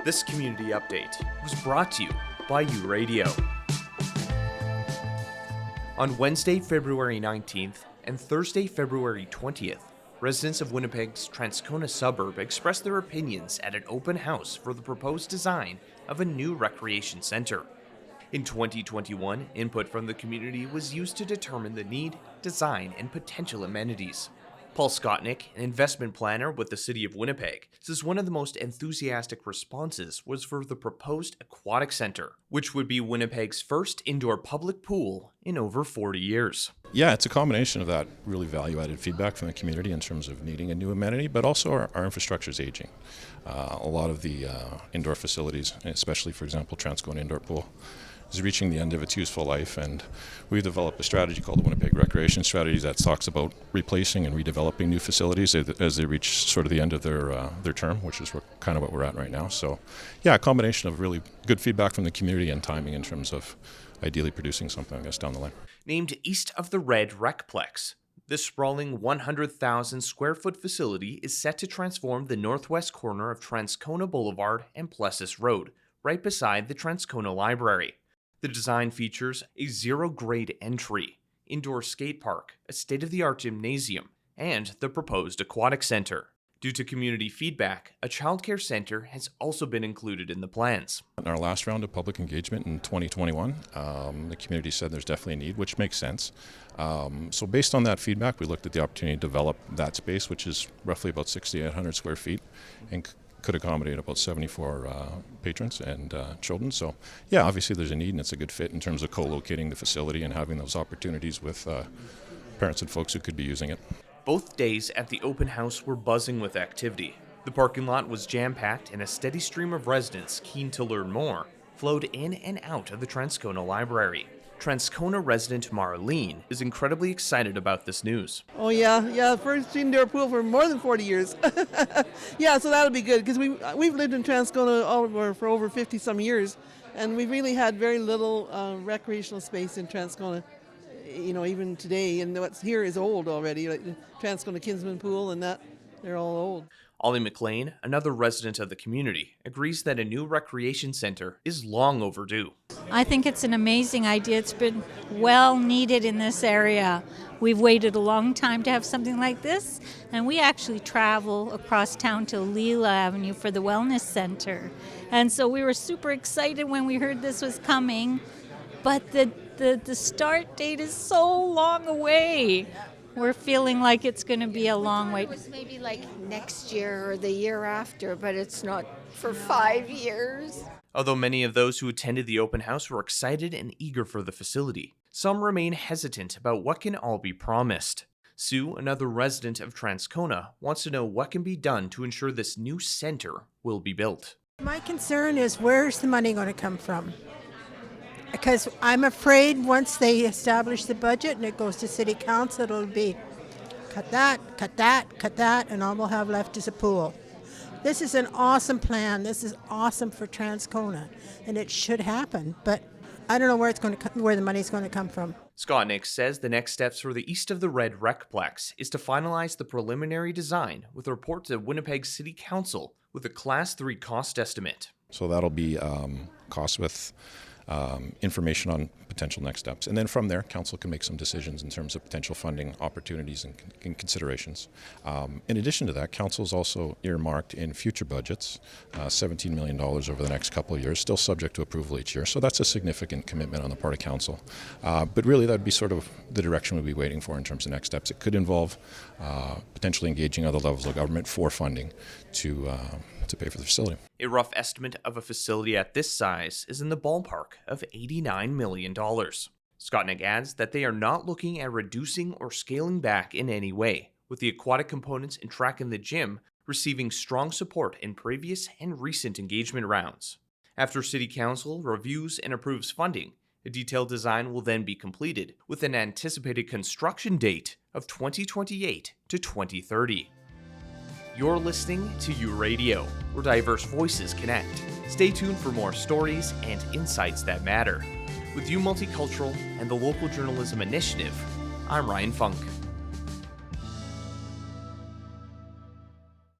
This community update was brought to you by U-Radio. On Wednesday, February 19th and Thursday, February 20th, residents of Winnipeg's Transcona suburb expressed their opinions at an open house for the proposed design of a new recreation center. In 2021, input from the community was used to determine the need, design, and potential amenities. Paul Skotnick, an investment planner with the City of Winnipeg, says one of the most enthusiastic responses was for the proposed aquatic center, which would be Winnipeg's first indoor public pool in over 40 years. Yeah, it's a combination of that really value-added feedback from the community in terms of needing a new amenity, but also our infrastructure is aging. A lot of the indoor facilities, especially, for example, Transcona indoor pool, is reaching the end of its useful life, and we've developed a strategy called the Winnipeg Recreation Strategy that talks about replacing and redeveloping new facilities as they reach sort of the end of their term, which is kind of what we're at right now. So, yeah, a combination of really good feedback from the community and timing in terms of ideally producing something, I guess, down the line. Named east of the Red RecPlex, this sprawling 100,000 square foot facility is set to transform the northwest corner of Transcona Boulevard and Plessis Road, right beside the Transcona Library. The design features a zero-grade entry, indoor skate park, a state-of-the-art gymnasium, and the proposed aquatic center. Due to community feedback, a childcare center has also been included in the plans. In our last round of public engagement in 2021, the community said there's definitely a need, which makes sense. So based on that feedback, we looked at the opportunity to develop that space, which is roughly about 6,800 square feet, and could accommodate about 74 patrons and children. So yeah, obviously there's a need, and it's a good fit in terms of co-locating the facility and having those opportunities with parents and folks who could be using it. Both days at the open house were buzzing with activity. The parking lot was jam-packed, and a steady stream of residents keen to learn more flowed in and out of the Transcona Library. Transcona resident Marlene is incredibly excited about this news. Oh yeah, first indoor pool for more than 40 years. Yeah, so that'll be good because we've lived in Transcona for over 50 some years, and we've really had very little recreational space in Transcona. You know, even today, and what's here is old already, like the Transcona Kinsman Pool and that, they're all old. Ollie McLean, another resident of the community, agrees that a new recreation center is long overdue. I think it's an amazing idea. It's been well needed in this area. We've waited a long time to have something like this, and we actually travel across town to Leela Avenue for the wellness center. And so we were super excited when we heard this was coming, but the start date is so long away. We're feeling like it's going to be a long wait. It was maybe like next year or the year after, but it's not for 5 years. Although many of those who attended the open house were excited and eager for the facility, some remain hesitant about what can all be promised. Sue, another resident of Transcona, wants to know what can be done to ensure this new center will be built. My concern is, where's the money going to come from? Because I'm afraid once they establish the budget and it goes to city council, it'll be cut that, and all we'll have left is a pool. This is an awesome plan. This is awesome for Transcona, and it should happen. But I don't know where the money's going to come from. Skotnick says the next steps for the east of the Red RecPlex is to finalize the preliminary design with a report to Winnipeg City Council with a Class 3 cost estimate. So that'll be costs with information on potential next steps. And then from there, council can make some decisions in terms of potential funding opportunities and considerations. In addition to that, council is also earmarked in future budgets $17 million over the next couple of years, still subject to approval each year. So that's a significant commitment on the part of council. But really, that'd be sort of the direction we'd be waiting for in terms of next steps. It could involve potentially engaging other levels of government for funding to pay for the facility. A rough estimate of a facility at this size is in the ballpark of $89 million. Skotnick adds that they are not looking at reducing or scaling back in any way, with the aquatic components and track in the gym receiving strong support in previous and recent engagement rounds. After City Council reviews and approves funding, a detailed design will then be completed with an anticipated construction date of 2028 to 2030. You're listening to U-Radio, where diverse voices connect. Stay tuned for more stories and insights that matter. With U Multicultural and the Local Journalism Initiative, I'm Ryan Funk.